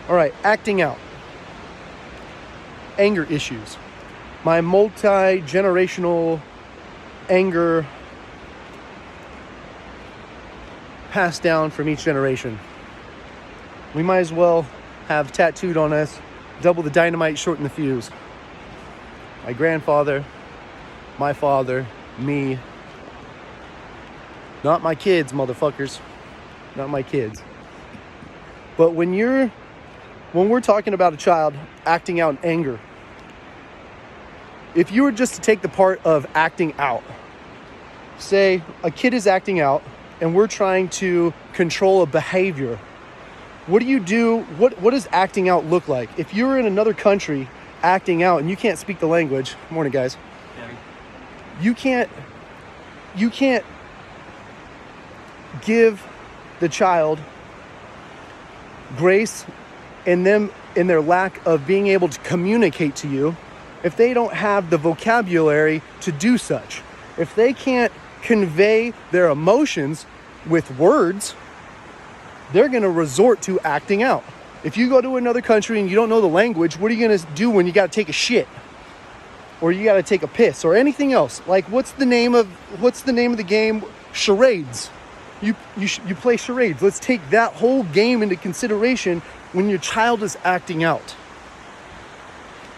All right, acting out. Anger issues. My multi-generational anger passed down from each generation. We might as well have tattooed on us, double the dynamite, shorten the fuse. My grandfather, my father, me. Not my kids, motherfuckers. Not my kids. But when we're talking about a child acting out in anger, if you were just to take the part of acting out, say a kid is acting out and we're trying to control a behavior, what do you do? What does acting out look like? If you're in another country acting out and you can't speak the language, morning guys, you can't give the child grace in them in their lack of being able to communicate to you if they don't have the vocabulary to do such. If they can't convey their emotions with words, they're going to resort to acting out. If you go to another country and you don't know the language, what are you going to do when you got to take a shit? Or you got to take a piss or anything else? Like what's the name of the game? Charades. You play charades. Let's take that whole game into consideration when your child is acting out.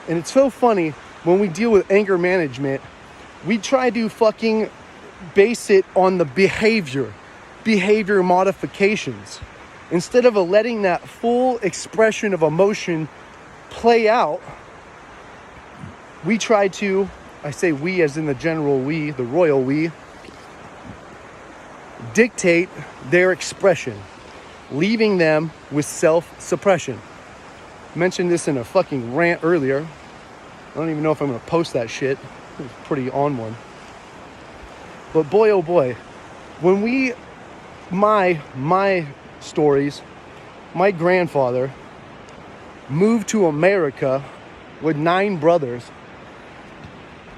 And it's so funny when we deal with anger management, we try to fucking base it on the behavior modifications. Instead of letting that full expression of emotion play out, we try to, I say we as in the general we, the royal we, dictate their expression, leaving them with self-suppression. I mentioned this in a fucking rant earlier. I don't even know if I'm going to post that shit. It was pretty on one. But boy, oh boy, when my stories, my grandfather moved to America with 9 brothers,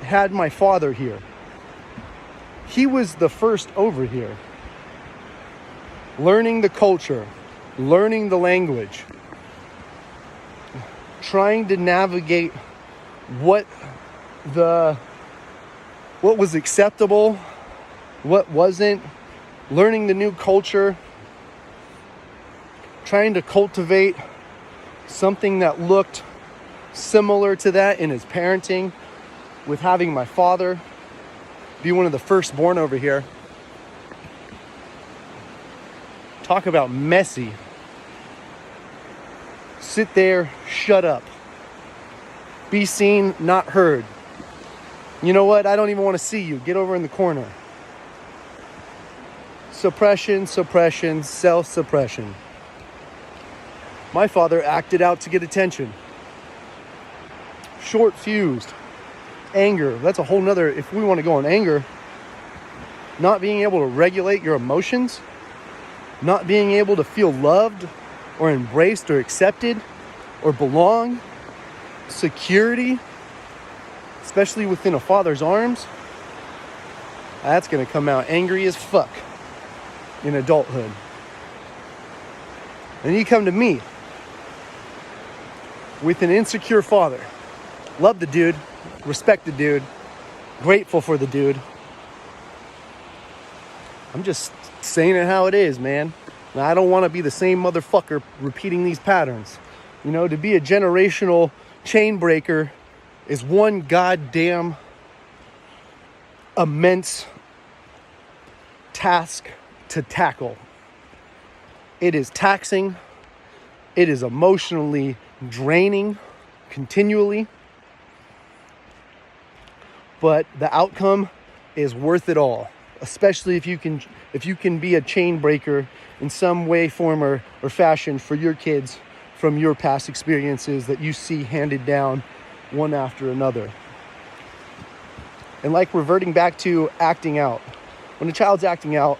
had my father here. He was the first over here, learning the culture, learning the language, trying to navigate what was acceptable, what wasn't, learning the new culture, trying to cultivate something that looked similar to that in his parenting, with having my father be one of the firstborn over here. Talk about messy. Sit there, shut up. Be seen, not heard. You know what? I don't even want to see you. Get over in the corner. Suppression, self-suppression. My father acted out to get attention. Short-fused. Anger. That's a whole nother, if we want to go on anger, not being able to regulate your emotions, not being able to feel loved or embraced or accepted or belong, security, especially within a father's arms, that's going to come out angry as fuck in adulthood. And you come to me with an insecure father. Love the dude, respect the dude, grateful for the dude. I'm just saying it how it is, man. Now, I don't want to be the same motherfucker repeating these patterns. You know, to be a generational chain breaker is one goddamn immense task to tackle. It is taxing. It is emotionally draining continually. But the outcome is worth it all, especially if you can be a chain breaker in some way, form, or fashion for your kids from your past experiences that you see handed down one after another. And like reverting back to acting out, when a child's acting out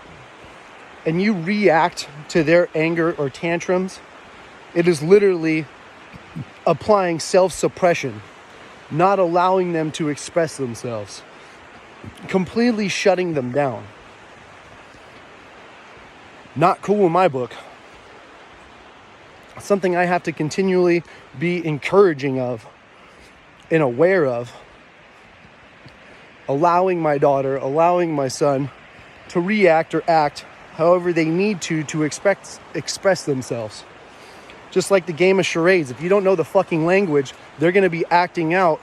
and you react to their anger or tantrums, it is literally applying self-suppression, not allowing them to express themselves, completely shutting them down. Not cool in my book. something I have to continually be encouraging of and aware of. Allowing my daughter, allowing my son to react or act however they need to express themselves. Just like the game of charades. If you don't know the fucking language, they're going to be acting out,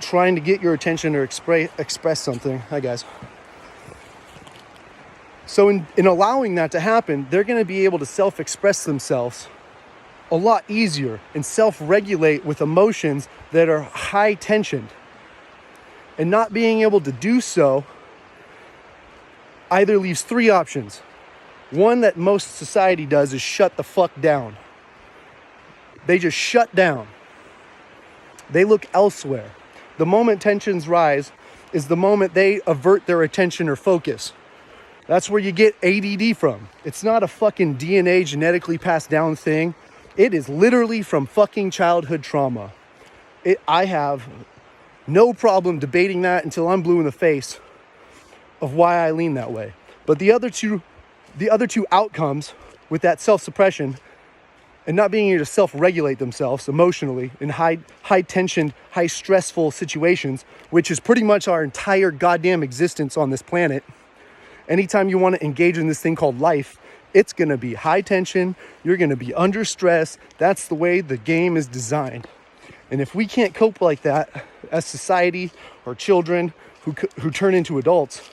trying to get your attention or express something. Hi, guys. So in allowing that to happen, they're going to be able to self-express themselves a lot easier and self-regulate with emotions that are high tensioned. And not being able to do so either leaves three options. One that most society does is shut the fuck down. They just shut down. They look elsewhere. The moment tensions rise is the moment they avert their attention or focus. That's where you get ADD from. It's not a fucking DNA genetically passed down thing. It is literally from fucking childhood trauma. I have no problem debating that until I'm blue in the face of why I lean that way. But the other two outcomes with that self-suppression and not being able to self-regulate themselves emotionally in high tension, high stressful situations, which is pretty much our entire goddamn existence on this planet. Anytime you want to engage in this thing called life, it's going to be high tension. You're going to be under stress. That's the way the game is designed. And if we can't cope like that as society or children who turn into adults,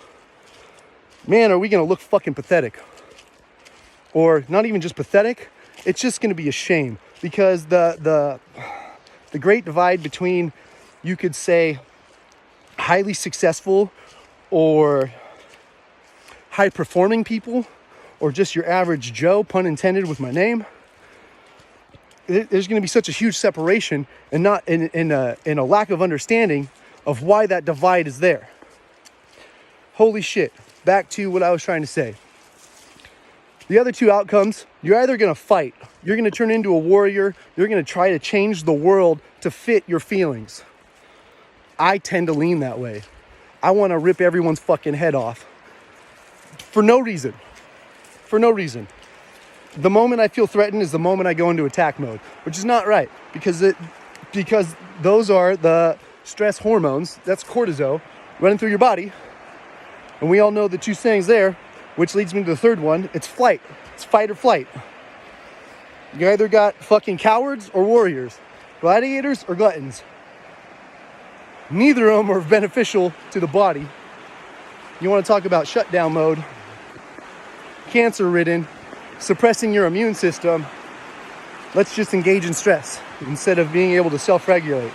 man, are we going to look fucking pathetic. Or not even just pathetic, it's just going to be a shame. Because the great divide between, you could say, highly successful or high performing people, or just your average Joe, pun intended with my name, there's going to be such a huge separation and not in a lack of understanding of why that divide is there. Holy shit. Back to what I was trying to say. The other two outcomes, you're either going to fight, you're going to turn into a warrior, you're going to try to change the world to fit your feelings. I tend to lean that way. I want to rip everyone's fucking head off. For no reason. The moment I feel threatened is the moment I go into attack mode, which is not right, because those are the stress hormones, that's cortisol, running through your body. And we all know the two sayings there, which leads me to the third one. It's flight. It's fight or flight. You either got fucking cowards or warriors, gladiators or gluttons. Neither of them are beneficial to the body. You want to talk about shutdown mode, cancer-ridden, suppressing your immune system. Let's just engage in stress instead of being able to self-regulate.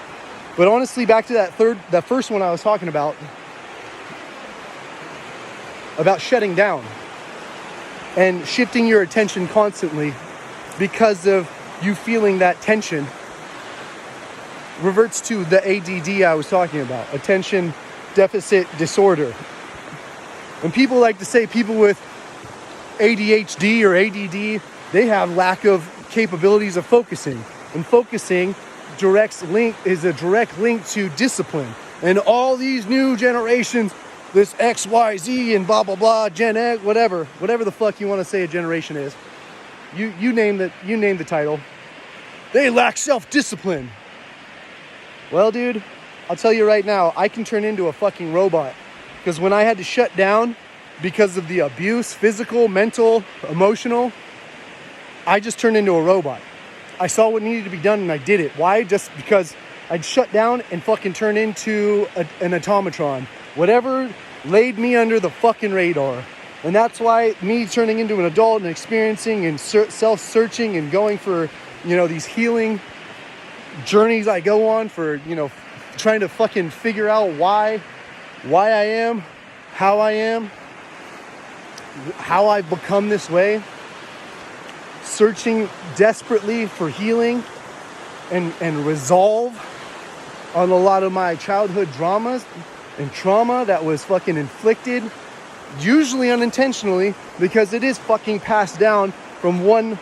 But honestly, back to that first one I was talking about shutting down and shifting your attention constantly because of you feeling that tension, reverts to the ADD I was talking about, attention deficit disorder. And people like to say people with ADHD or ADD, they have lack of capabilities of focusing. And focusing is a direct link to discipline. And all these new generations, this XYZ and blah, blah, blah, Gen X, whatever the fuck you want to say a generation is. You name the title. They lack self-discipline. Well, dude, I'll tell you right now, I can turn into a fucking robot. Because when I had to shut down because of the abuse, physical, mental, emotional, I just turned into a robot. I saw what needed to be done and I did it. Why? Just because I'd shut down and fucking turn into an automatron. Whatever laid me under the fucking radar. And that's why me turning into an adult and experiencing and self-searching and going for, these healing journeys I go on for, trying to fucking figure out why I am, how I am, how I've become this way, searching desperately for healing and resolve on a lot of my childhood dramas and trauma that was fucking inflicted, usually unintentionally, because it is fucking passed down from one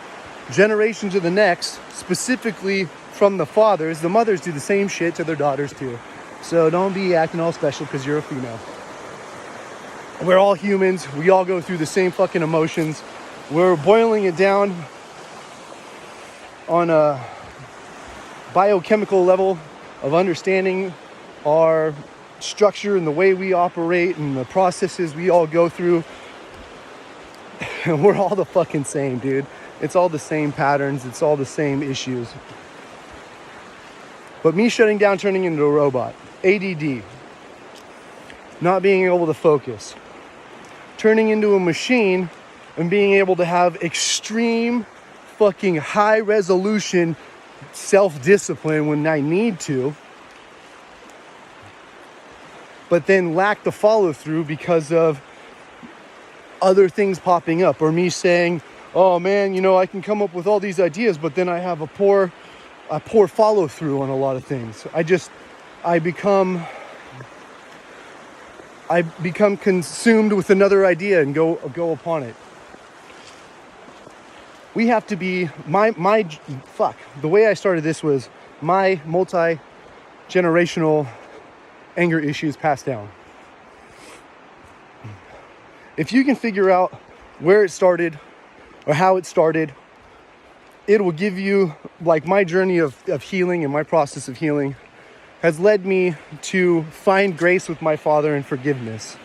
generation to the next, specifically from the fathers. The mothers do the same shit to their daughters too. So don't be acting all special because you're a female. We're all humans. We all go through the same fucking emotions. We're boiling it down. on a biochemical level of understanding our structure and the way we operate and the processes we all go through. We're all the fucking same, dude. It's all the same patterns. It's all the same issues. But me shutting down, turning into a robot, ADD, not being able to focus, turning into a machine and being able to have extreme fucking high resolution self-discipline when I need to, but then lack the follow-through because of other things popping up, or me saying, oh man, you know, I can come up with all these ideas, but then I have a poor follow-through on a lot of things. I become consumed with another idea and go upon it. We have to be, the way I started this was my multi-generational anger issues passed down. If you can figure out where it started or how it started, it will give you, like, my journey of healing and my process of healing has led me to find grace with my father and forgiveness.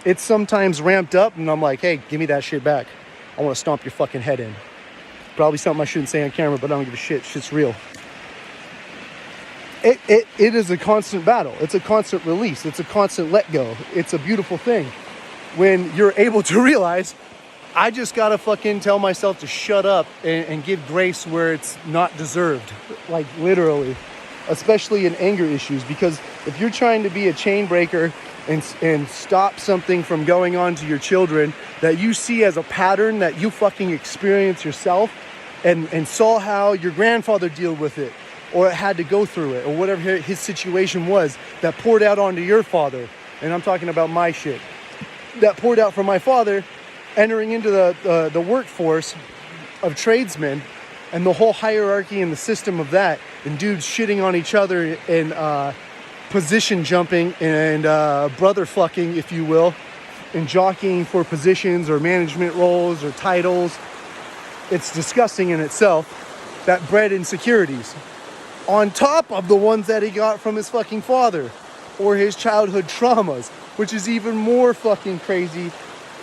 It's sometimes ramped up and I'm like, hey, give me that shit back. I want to stomp your fucking head in. Probably something I shouldn't say on camera, but I don't give a shit. Shit's real. It is a constant battle. It's a constant release. It's a constant let go. It's a beautiful thing when you're able to realize, I just gotta fucking tell myself to shut up and give grace where it's not deserved. Like, literally. Especially in anger issues, because if you're trying to be a chain breaker and stop something from going on to your children that you see as a pattern that you fucking experience yourself and saw how your grandfather dealt with it, or had to go through it, or whatever his situation was that poured out onto your father, and I'm talking about my shit, that poured out from my father, entering into the workforce of tradesmen and the whole hierarchy and the system of that, and dudes shitting on each other and position jumping and brother fucking, if you will, and jockeying for positions or management roles or titles. It's disgusting in itself. That bred insecurities on top of the ones that he got from his fucking father or his childhood traumas, which is even more fucking crazy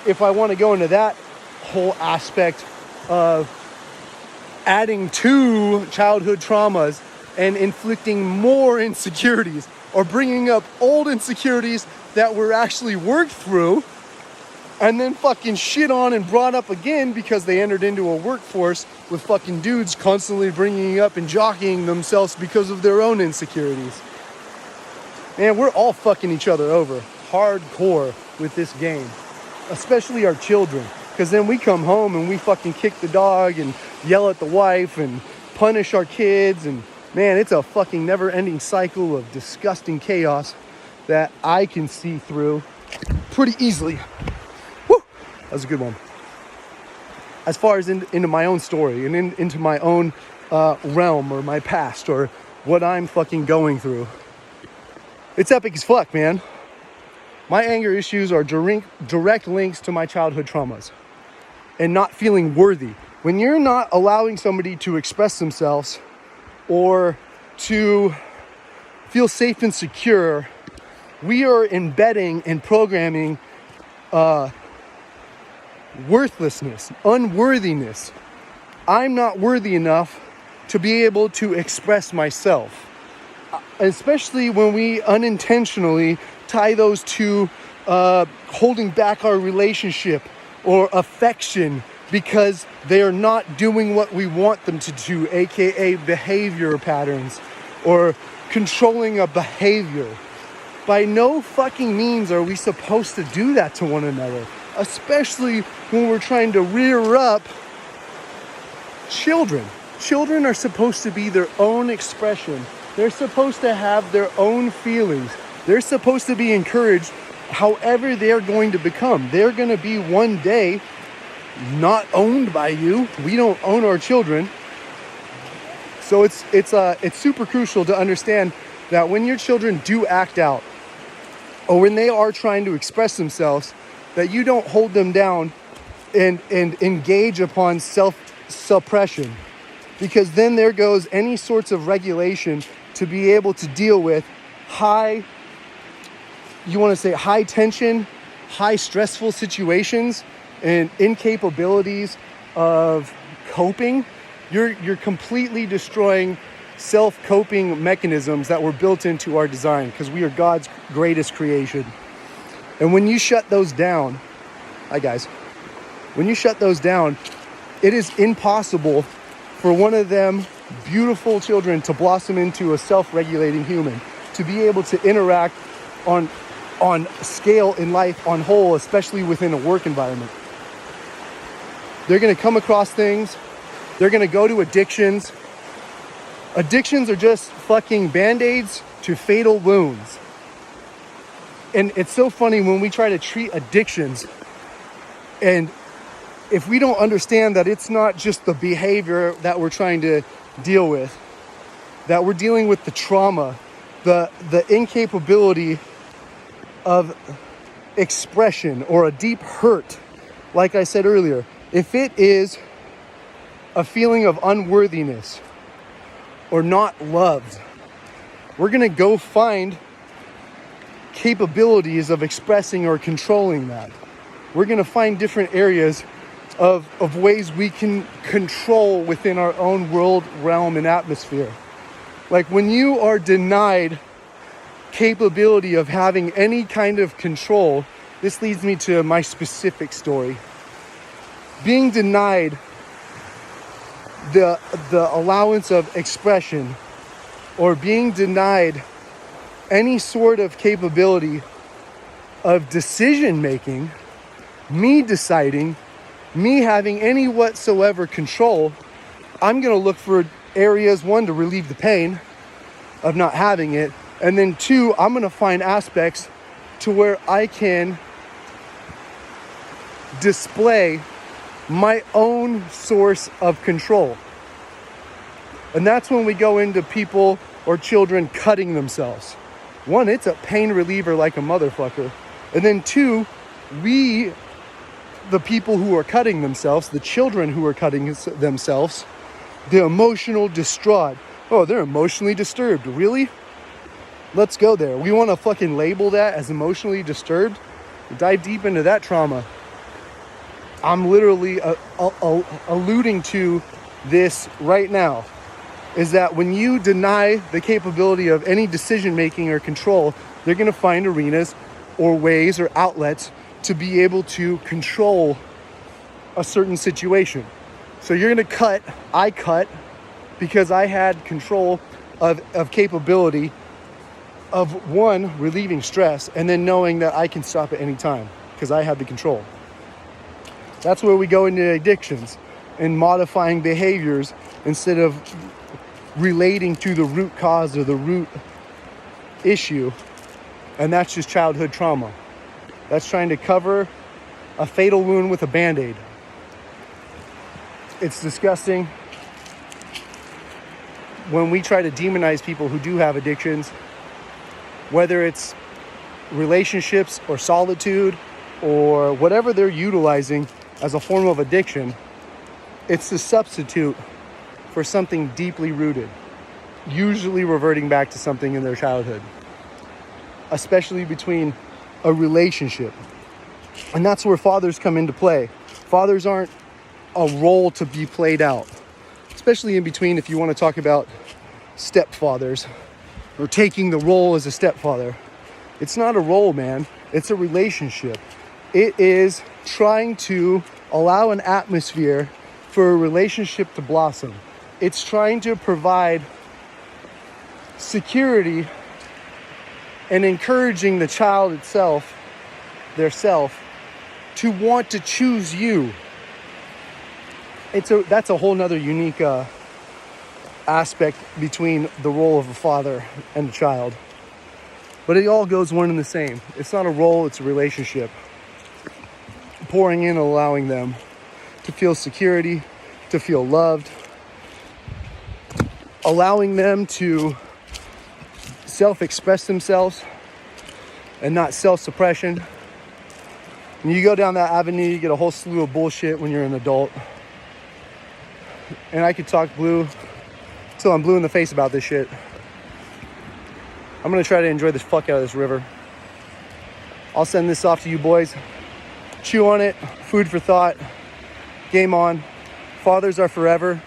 if I want to go into that whole aspect of adding to childhood traumas and inflicting more insecurities, or bringing up old insecurities that were actually worked through and then fucking shit on and brought up again because they entered into a workforce with fucking dudes constantly bringing up and jockeying themselves because of their own insecurities. Man, we're all fucking each other over hardcore with this game, especially our children, because then we come home and we fucking kick the dog and yell at the wife and punish our kids, and man, it's a fucking never-ending cycle of disgusting chaos that I can see through pretty easily. Woo! That was a good one. As far as into my own story and into my own realm or my past or what I'm fucking going through, it's epic as fuck, man. My anger issues are direct links to my childhood traumas and not feeling worthy. When you're not allowing somebody to express themselves or to feel safe and secure, we are embedding and programming worthlessness, unworthiness. I'm not worthy enough to be able to express myself, especially when we unintentionally tie those to holding back our relationship or affection because they're not doing what we want them to do, aka behavior patterns or controlling a behavior. By no fucking means are we supposed to do that to one another, especially when we're trying to rear up children. Children are supposed to be their own expression. They're supposed to have their own feelings. They're supposed to be encouraged however they're going to become. They're going to be one day not owned by you. We don't own our children. So it's super crucial to understand that when your children do act out or when they are trying to express themselves, that you don't hold them down and engage upon self-suppression. because then there goes any sorts of regulation to be able to deal with high tension, high stressful situations and incapabilities of coping. You're completely destroying self-coping mechanisms that were built into our design, because we are God's greatest creation. And when you shut those down, hi guys, when you shut those down, it is impossible for one of them beautiful children to blossom into a self-regulating human, to be able to interact on scale in life, on whole, especially within a work environment. They're going to come across things. They're going to go to addictions. Addictions are just fucking band-aids to fatal wounds. And it's so funny when we try to treat addictions, and if we don't understand that it's not just the behavior that we're trying to deal with, that we're dealing with the trauma, the incapability of expression or a deep hurt. Like I said earlier, if it is a feeling of unworthiness or not loved, we're going to go find capabilities of expressing or controlling that. We're going to find different areas of ways we can control within our own world, realm, and atmosphere. Like when you are denied capability of having any kind of control, this leads me to my specific story. Being denied the allowance of expression, or being denied any sort of capability of decision making, me deciding, me having any whatsoever control, I'm going to look for areas, one, to relieve the pain of not having it, and then two, I'm going to find aspects to where I can display my own source of control. And that's when we go into people or children cutting themselves. One, it's a pain reliever like a motherfucker. And then two, we, the people who are cutting themselves, the children who are cutting themselves, the emotional distraught. Oh, they're emotionally disturbed. Really? Let's go there. We want to fucking label that as emotionally disturbed? Dive deep into that trauma. I'm literally alluding to this right now, is that when you deny the capability of any decision making or control, they're going to find arenas or ways or outlets to be able to control a certain situation. So you're going to cut. I cut because I had control of capability of, one, relieving stress, and then knowing that I can stop at any time because I had the control. That's where we go into addictions and modifying behaviors instead of relating to the root cause or the root issue. And that's just childhood trauma. That's trying to cover a fatal wound with a band-aid. It's disgusting when we try to demonize people who do have addictions, whether it's relationships or solitude or whatever they're utilizing as a form of addiction. It's a substitute for something deeply rooted, usually reverting back to something in their childhood, especially between a relationship. And that's where fathers come into play. Fathers aren't a role to be played out, especially in between if you want to talk about stepfathers or taking the role as a stepfather. It's not a role, man. It's a relationship. It is trying to allow an atmosphere for a relationship to blossom. It's trying to provide security and encouraging the child itself, their self, to want to choose you. That's a whole nother unique aspect between the role of a father and a child. But it all goes one and the same. It's not a role, it's a relationship. Pouring in and allowing them to feel security, to feel loved, allowing them to self-express themselves and not self-suppression. When you go down that avenue, you get a whole slew of bullshit when you're an adult. and I could talk blue till I'm blue in the face about this shit. I'm gonna try to enjoy the fuck out of this river. I'll send this off to you boys. Chew on it, food for thought, game on. Fathers are forever,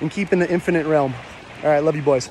and keep in the infinite realm. All right, love you boys.